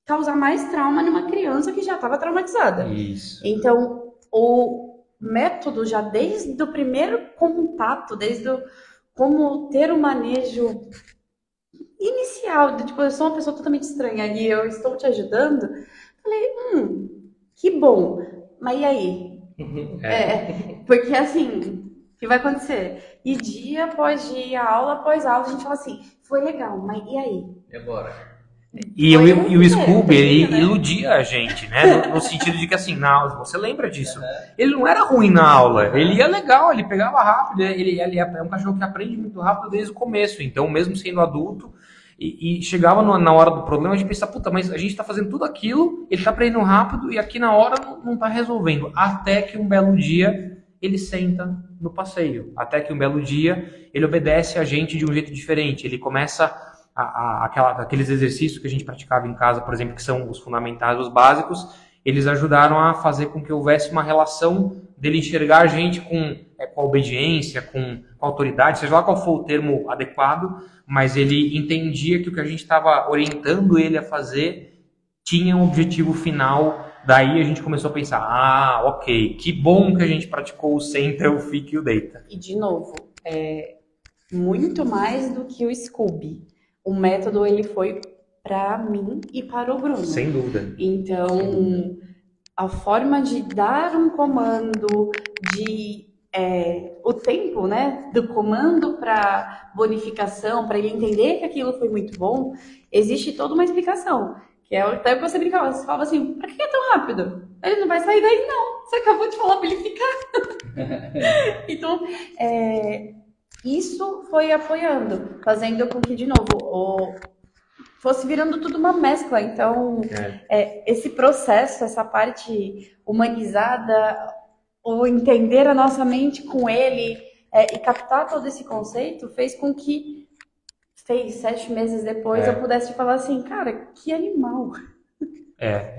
causar mais trauma numa criança que já estava traumatizada. Isso. Então, o método já desde o primeiro contato, como ter um manejo inicial, tipo, eu sou uma pessoa totalmente estranha e eu estou te ajudando, falei, que bom, mas e aí? Porque assim, o que vai acontecer? E dia após dia, aula após aula, a gente fala assim, foi legal, mas e aí? E agora? E o Scooby, ele iludia a gente, né? No sentido de que, assim, na aula, você lembra disso? Ele não era ruim na aula, ele ia legal, ele pegava rápido, ele é um cachorro que aprende muito rápido desde o começo. Então, mesmo sendo adulto, e chegava na hora do problema, a gente pensava, puta, mas a gente tá fazendo tudo aquilo, ele tá aprendendo rápido, e aqui na hora não tá resolvendo. Até que um belo dia, ele senta no passeio. Até que um belo dia, ele obedece a gente de um jeito diferente. Ele começa aqueles exercícios que a gente praticava em casa, por exemplo, que são os fundamentais, os básicos, eles ajudaram a fazer com que houvesse uma relação dele enxergar a gente com a obediência, com a autoridade, seja lá qual for o termo adequado, mas ele entendia que o que a gente estava orientando ele a fazer tinha um objetivo final. Daí a gente começou a pensar, ok, que bom que a gente praticou o senta, o fica e o deita. E de novo, muito mais do que o Scooby. O método, ele foi para mim e para o Bruno. Sem dúvida. Então, a forma de dar um comando, o tempo, né, do comando para bonificação, para ele entender que aquilo foi muito bom, existe toda uma explicação. Que é até que você brincava, você falava assim, pra que é tão rápido? Ele não vai sair daí, não. Você acabou de falar para ele ficar. Então, isso foi apoiando, fazendo com que, de novo, fosse virando tudo uma mescla. Então, esse processo, essa parte humanizada, o entender a nossa mente com ele e captar todo esse conceito, fez com que 7 meses depois eu pudesse falar assim, cara, que animal.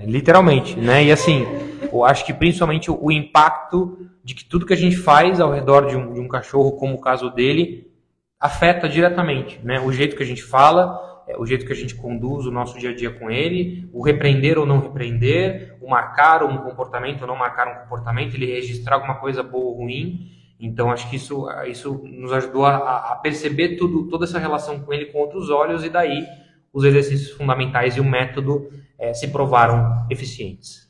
Literalmente, né? E assim, eu acho que principalmente o impacto de que tudo que a gente faz ao redor de um cachorro, como o caso dele, afeta diretamente, né? O jeito que a gente fala, o jeito que a gente conduz o nosso dia a dia com ele, o repreender ou não repreender, o marcar um comportamento ou não marcar um comportamento, ele registrar alguma coisa boa ou ruim. Então, acho que isso nos ajudou a perceber toda essa relação com ele com outros olhos, e daí os exercícios fundamentais e o método se provaram eficientes.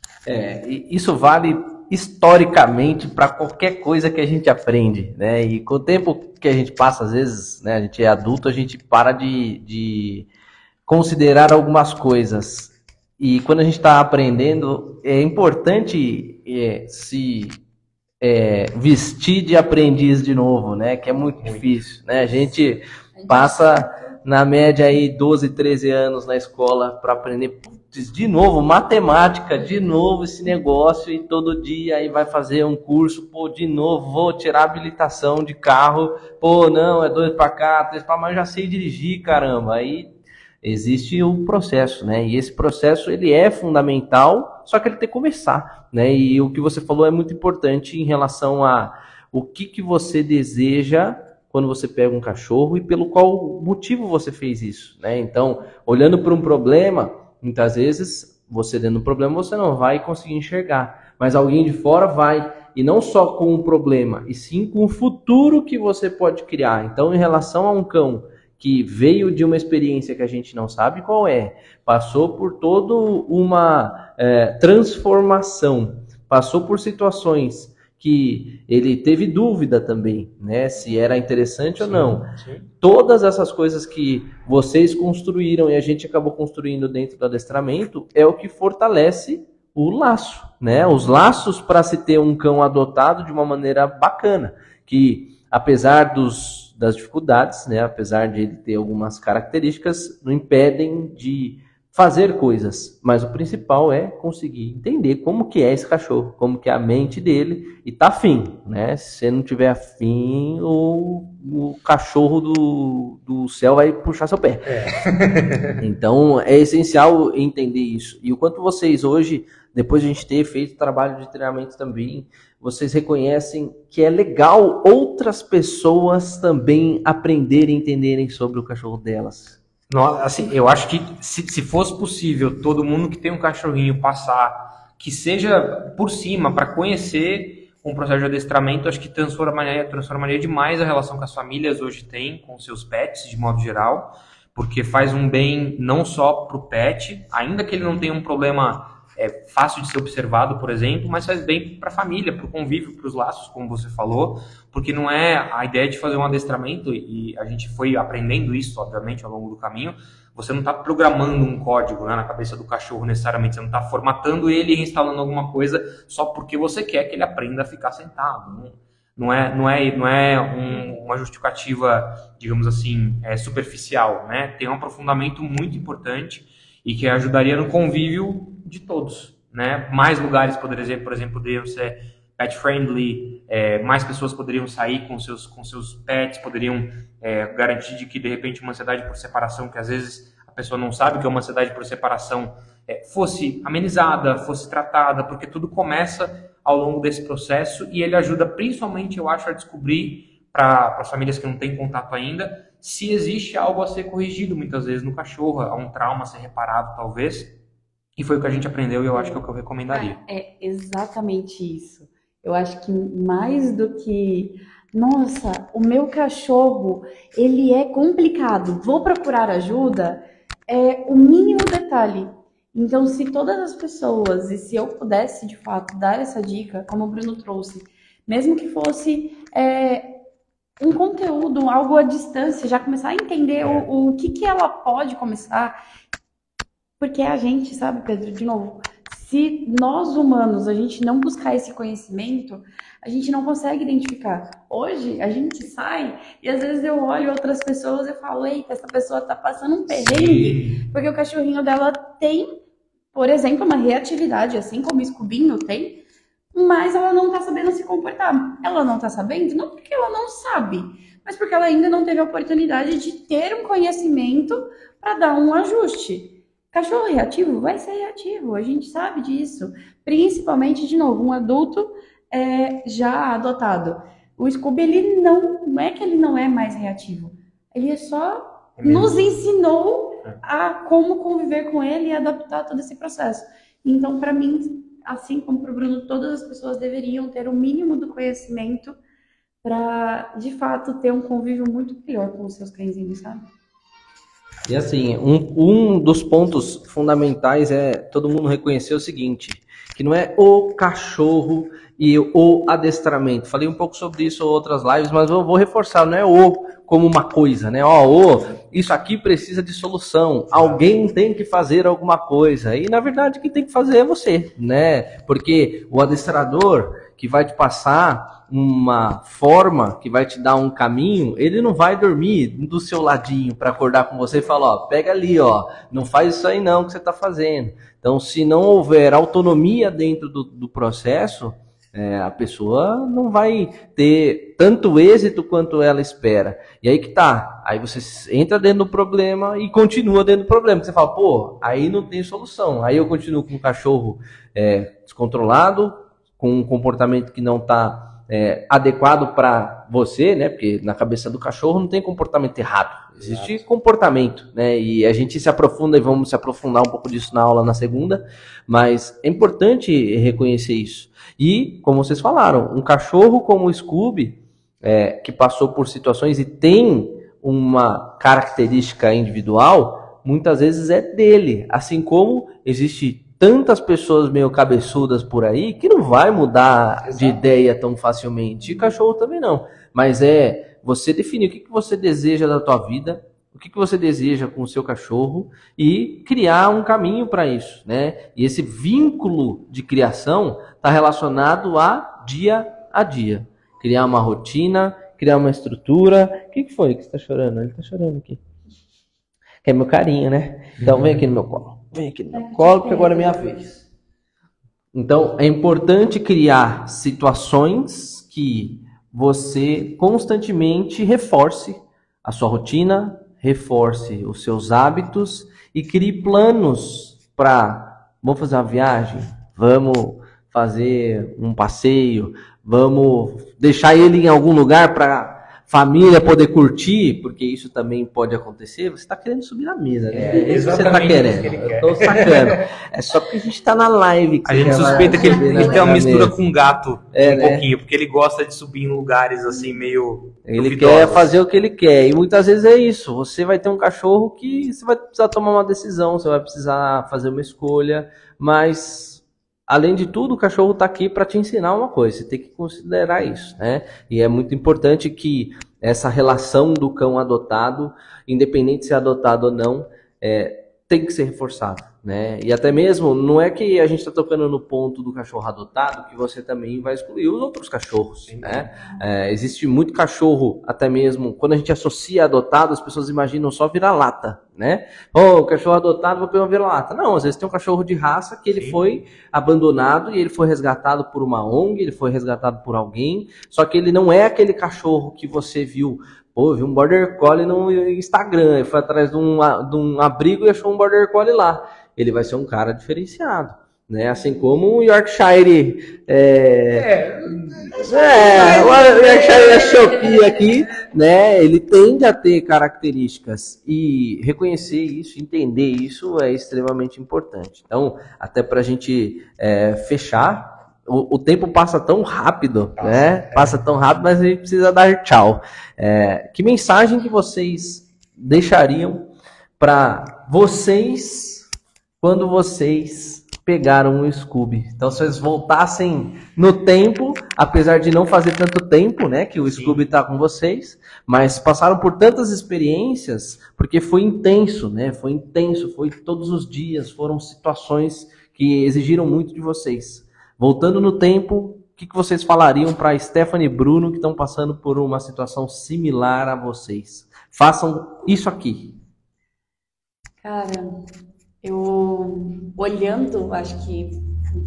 Isso vale historicamente para qualquer coisa que a gente aprende, né? E com o tempo que a gente passa, às vezes, né, a gente é adulto, a gente para de considerar algumas coisas. E quando a gente está aprendendo, é importante se vestir de aprendiz de novo, né? Que é muito difícil, né? A gente passa na média aí 12, 13 anos na escola para aprender. putz, de novo, matemática, de novo esse negócio, e todo dia aí vai fazer um curso, pô, de novo, vou tirar habilitação de carro, pô, não, é 2 para cá, 3 para mais, já sei dirigir, caramba. Aí existe o processo, né? E esse processo, ele é fundamental, só que ele tem que começar, né? E o que você falou é muito importante em relação a o que você deseja quando você pega um cachorro e pelo qual motivo você fez isso, né? Então, olhando para um problema, muitas vezes, você dentro do problema, você não vai conseguir enxergar, mas alguém de fora vai, e não só com o problema, e sim com o futuro que você pode criar. Então, em relação a um cão que veio de uma experiência que a gente não sabe qual é, passou por toda uma transformação, passou por situações que ele teve dúvida também, né, se era interessante ou não. Sim. Todas essas coisas que vocês construíram e a gente acabou construindo dentro do adestramento é o que fortalece o laço, né? Os laços para se ter um cão adotado de uma maneira bacana, que apesar das dificuldades, né, apesar de ele ter algumas características, não impedem de fazer coisas, mas o principal é conseguir entender como que é esse cachorro, como que é a mente dele, e tá afim, né? Se você não tiver afim, o cachorro do céu vai puxar seu pé. Então é essencial entender isso. E o quanto vocês hoje, depois de a gente ter feito trabalho de treinamento também, vocês reconhecem que é legal outras pessoas também aprenderem e entenderem sobre o cachorro delas. Assim, eu acho que se fosse possível todo mundo que tem um cachorrinho passar, que seja por cima, para conhecer um processo de adestramento, acho que transformaria demais a relação que as famílias hoje têm com seus pets, de modo geral, porque faz um bem não só para o pet, ainda que ele não tenha um problema fácil de ser observado, por exemplo, mas faz bem para a família, para o convívio, para os laços, como você falou, porque não é a ideia de fazer um adestramento, e a gente foi aprendendo isso, obviamente, ao longo do caminho. Você não está programando um código, né, na cabeça do cachorro necessariamente, você não está formatando ele e instalando alguma coisa só porque você quer que ele aprenda a ficar sentado. Não é uma justificativa, digamos assim, superficial, né? Tem um aprofundamento muito importante e que ajudaria no convívio de todos, né? Mais lugares, por exemplo, poderiam ser pet friendly, mais pessoas poderiam sair com seus pets, poderiam garantir de que, de repente, uma ansiedade por separação, que às vezes a pessoa não sabe que é uma ansiedade por separação, fosse amenizada, fosse tratada, porque tudo começa ao longo desse processo, e ele ajuda principalmente, eu acho, a descobrir para as famílias que não têm contato ainda, se existe algo a ser corrigido muitas vezes no cachorro, há um trauma a ser reparado talvez, e foi o que a gente aprendeu e eu acho que é o que eu recomendaria. É exatamente isso. Eu acho que mais do que, nossa, o meu cachorro, ele é complicado, vou procurar ajuda, é o mínimo detalhe. Então, se todas as pessoas, e se eu pudesse de fato dar essa dica, como o Bruno trouxe, mesmo que fosse um conteúdo, algo à distância, já começar a entender o que ela pode começar, porque a gente, sabe, Pedro, de novo, se nós humanos, a gente não buscar esse conhecimento, a gente não consegue identificar. Hoje, a gente sai e às vezes eu olho outras pessoas e falo, eita, essa pessoa tá passando um perrengue, porque o cachorrinho dela tem, por exemplo, uma reatividade, assim como o Scubinho tem, mas ela não tá sabendo se comportar. Ela não tá sabendo, não porque ela não sabe, mas porque ela ainda não teve a oportunidade de ter um conhecimento para dar um ajuste. Cachorro reativo vai ser reativo, a gente sabe disso. Principalmente, de novo, um adulto já adotado. O Scooby, ele não é que ele não é mais reativo. Ele só nos ensinou a como conviver com ele e adaptar todo esse processo. Então, para mim, assim como para o Bruno, todas as pessoas deveriam ter o mínimo do conhecimento para, de fato, ter um convívio muito pior com os seus cãezinhos, sabe? E assim, um dos pontos fundamentais é todo mundo reconhecer o seguinte, que não é o cachorro e o adestramento. Falei um pouco sobre isso em outras lives, mas eu vou reforçar, não é o como uma coisa, né? Isso aqui precisa de solução, alguém tem que fazer alguma coisa. E na verdade quem tem que fazer é você, né? Porque o adestrador, que vai te passar uma forma, que vai te dar um caminho, ele não vai dormir do seu ladinho para acordar com você e falar, ó, pega ali, ó, não faz isso aí não que você está fazendo. Então, se não houver autonomia dentro do processo, a pessoa não vai ter tanto êxito quanto ela espera. E aí que tá. Aí você entra dentro do problema e continua dentro do problema. Você fala, pô, aí não tem solução. Aí eu continuo com um cachorro descontrolado, com um comportamento que não está adequado para você, né? Porque na cabeça do cachorro não tem comportamento errado. Existe comportamento, né? E a gente se aprofunda e vamos se aprofundar um pouco disso na aula na segunda. Mas é importante reconhecer isso. E, como vocês falaram, um cachorro como o Scooby, que passou por situações e tem uma característica individual, muitas vezes é dele. Assim como existe tantas pessoas meio cabeçudas por aí que não vai mudar de ideia tão facilmente. E cachorro também não. Mas você definir o que você deseja da tua vida, o que você deseja com o seu cachorro e criar um caminho para isso, né? E esse vínculo de criação está relacionado a dia. Criar uma rotina, criar uma estrutura. O que foi que você está chorando? Ele está chorando aqui. Que é meu carinho, né? Então vem aqui no meu colo. Vem aqui no meu colo, porque agora é minha vez. Então é importante criar situações que você constantemente reforce a sua rotina, reforce os seus hábitos e crie planos para, vamos fazer uma viagem, vamos fazer um passeio, vamos deixar ele em algum lugar para família poder curtir, porque isso também pode acontecer. Você está querendo subir na mesa, né? É isso que você está querendo. Eu tô sacando. É só porque a gente está na live. Que a gente suspeita que ele tem uma mistura com um gato pouquinho, porque ele gosta de subir em lugares assim meio Ele quer fazer o que ele quer. E muitas vezes é isso. Você vai ter um cachorro que você vai precisar tomar uma decisão, você vai precisar fazer uma escolha, mas além de tudo, o cachorro está aqui para te ensinar uma coisa, você tem que considerar isso, né? E é muito importante que essa relação do cão adotado, independente de ser adotado ou não, tem que ser reforçada, né? E até mesmo, não é que a gente está tocando no ponto do cachorro adotado, que você também vai excluir os outros cachorros, né? Existe muito cachorro, até mesmo, quando a gente associa adotado, as pessoas imaginam só vira-lata, né? O cachorro adotado vai pegar uma vira-lata. Não, às vezes tem um cachorro de raça que ele foi abandonado e ele foi resgatado por uma ONG, ele foi resgatado por alguém, só que ele não é aquele cachorro que você viu. Pô, vi um Border Collie no Instagram, ele foi atrás de um abrigo e achou um Border Collie lá. Ele vai ser um cara diferenciado, né? Assim como o Yorkshire... o Yorkshire Shorthair aqui, né? Ele tende a ter características e reconhecer isso, entender isso é extremamente importante. Então, até para a gente fechar... O tempo passa tão rápido, né? Passa tão rápido, mas a gente precisa dar tchau. Que mensagem que vocês deixariam para vocês quando vocês pegaram o Scooby? Então, se vocês voltassem no tempo, apesar de não fazer tanto tempo, né, que o Scooby está com vocês, mas passaram por tantas experiências, porque foi intenso, né? Foi intenso, foi todos os dias, foram situações que exigiram muito de vocês. Voltando no tempo, o que vocês falariam para Stephanie e Bruno que estão passando por uma situação similar a vocês? Façam isso aqui. Cara, eu olhando, acho que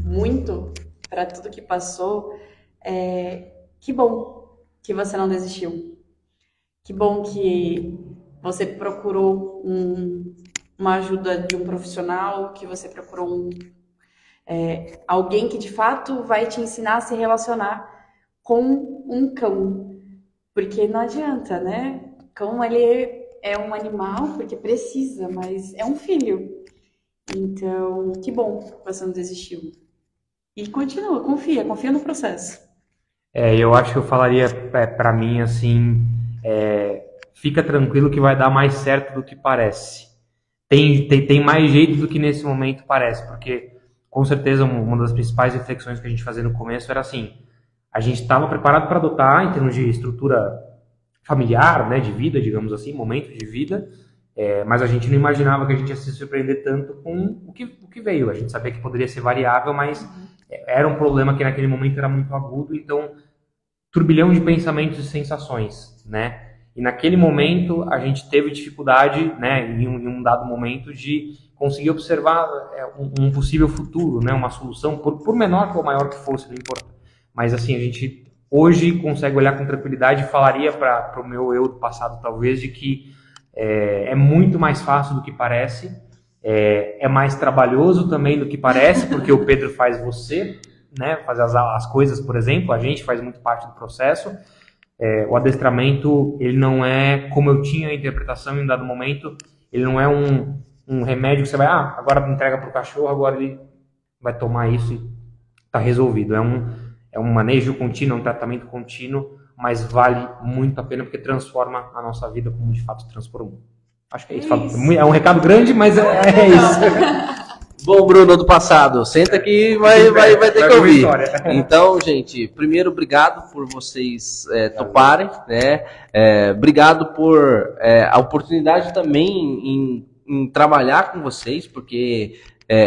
muito para tudo que passou, que bom que você não desistiu. Que bom que você procurou uma ajuda de um profissional, que você procurou alguém que de fato vai te ensinar a se relacionar com um cão, porque não adianta, né? Cão, ele é um animal porque precisa, mas é um filho. Então, que bom que você não desistiu. E continua, confia no processo. Eu acho que eu falaria para mim assim, fica tranquilo que vai dar mais certo do que parece. Tem mais jeito do que nesse momento parece, porque com certeza, uma das principais reflexões que a gente fazia no começo era assim, a gente estava preparado para adotar em termos de estrutura familiar, né, de vida, digamos assim, momento de vida, mas a gente não imaginava que a gente ia se surpreender tanto com o que veio. A gente sabia que poderia ser variável, mas era um problema que naquele momento era muito agudo, então turbilhão de pensamentos e sensações, né? E naquele momento a gente teve dificuldade, né, em um dado momento, de conseguir observar um possível futuro, né, uma solução, por menor ou maior que fosse, não importa. Mas assim, a gente hoje consegue olhar com tranquilidade e falaria para o meu eu do passado, talvez, de que é muito mais fácil do que parece, é mais trabalhoso também do que parece, porque o Pedro faz você, né, fazer as coisas, por exemplo, a gente faz muito parte do processo. O adestramento, ele não é, como eu tinha a interpretação em um dado momento, ele não é um remédio que você vai, agora entrega para o cachorro, agora ele vai tomar isso e está resolvido. É um manejo contínuo, um tratamento contínuo, mas vale muito a pena porque transforma a nossa vida como de fato transformou. Acho que é isso. É um recado grande, mas é isso. Bom, Bruno do passado, senta aqui e vai ter que ouvir. Então, gente, primeiro, obrigado por vocês toparem, né? Obrigado por a oportunidade também em trabalhar com vocês, porque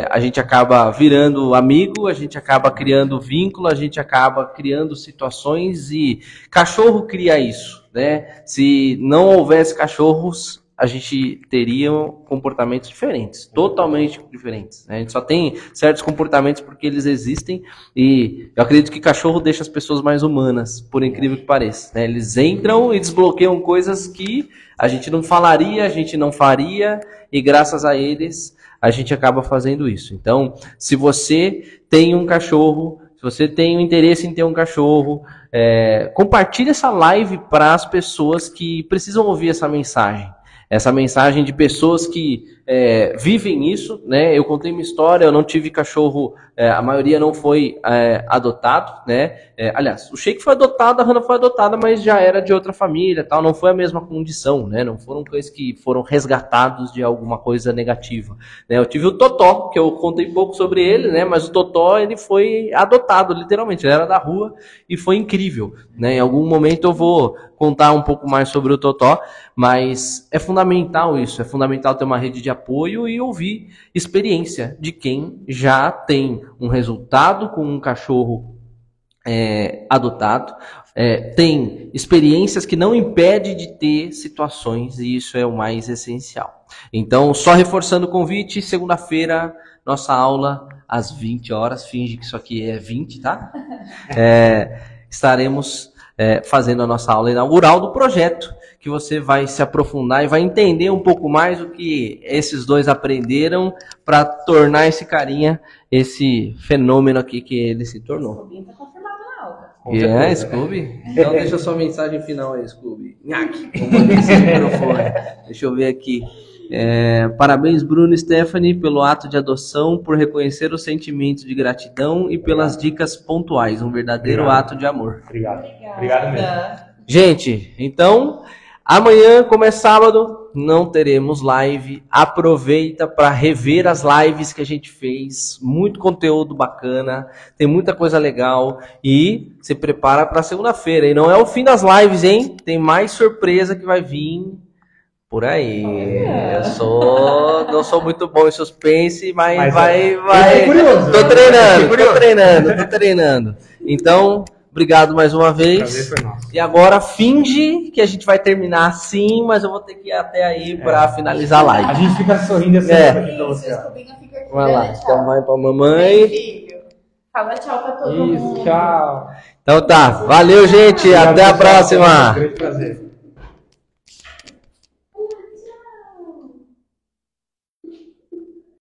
a gente acaba virando amigo, a gente acaba criando vínculo, a gente acaba criando situações e cachorro cria isso, né? Se não houvesse cachorros, a gente teria comportamentos diferentes, totalmente diferentes, né? A gente só tem certos comportamentos porque eles existem e eu acredito que cachorro deixa as pessoas mais humanas, por incrível que pareça, né? Eles entram e desbloqueiam coisas que a gente não falaria, a gente não faria e graças a eles a gente acaba fazendo isso. Então, se você tem um cachorro, se você tem um interesse em ter um cachorro, compartilhe essa live para as pessoas que precisam ouvir essa mensagem. Essa mensagem de pessoas que vivem isso, né? Eu contei minha história, eu não tive cachorro, a maioria não foi adotado, né? Aliás, o Shake foi adotado, a Hannah foi adotada, mas já era de outra família, tal, não foi a mesma condição, né? Não foram coisas que foram resgatados de alguma coisa negativa, né? Eu tive o Totó, que eu contei pouco sobre ele, né? Mas o Totó, ele foi adotado, literalmente, ele era da rua e foi incrível, né? Em algum momento eu vou contar um pouco mais sobre o Totó, mas é fundamental isso, é fundamental ter uma rede de apoio e ouvir experiência de quem já tem um resultado com um cachorro adotado, tem experiências que não impedem de ter situações e isso é o mais essencial. Então, só reforçando o convite, segunda-feira, nossa aula às 20 horas, finge que isso aqui é 20, tá? Estaremos fazendo a nossa aula inaugural do projeto, que você vai se aprofundar e vai entender um pouco mais o que esses dois aprenderam para tornar esse carinha, esse fenômeno aqui que ele se tornou. Scooby está confirmado na aula. Scooby? Então deixa sua mensagem final aí, Scooby. Deixa eu ver aqui. Parabéns, Bruno e Stephanie, pelo ato de adoção, por reconhecer os sentimentos de gratidão e pelas dicas pontuais. Um verdadeiro ato de amor. Obrigado mesmo. Gente, então, amanhã, como é sábado, não teremos live. Aproveita para rever as lives que a gente fez. Muito conteúdo bacana, tem muita coisa legal. E se prepara para segunda-feira. E não é o fim das lives, hein? Tem mais surpresa que vai vir por aí. Eu não sou muito bom em suspense, mas vai. Curioso, Tô treinando. Então, obrigado mais uma vez. Prazer foi nosso. E agora finge que a gente vai terminar assim, mas eu vou ter que ir até aí para finalizar a live. A gente fica sorrindo assim. Vai lá, então vai pra mamãe. Fala tchau pra todo mundo. Isso, tchau. Então tá, valeu gente, até a próxima. Grande prazer.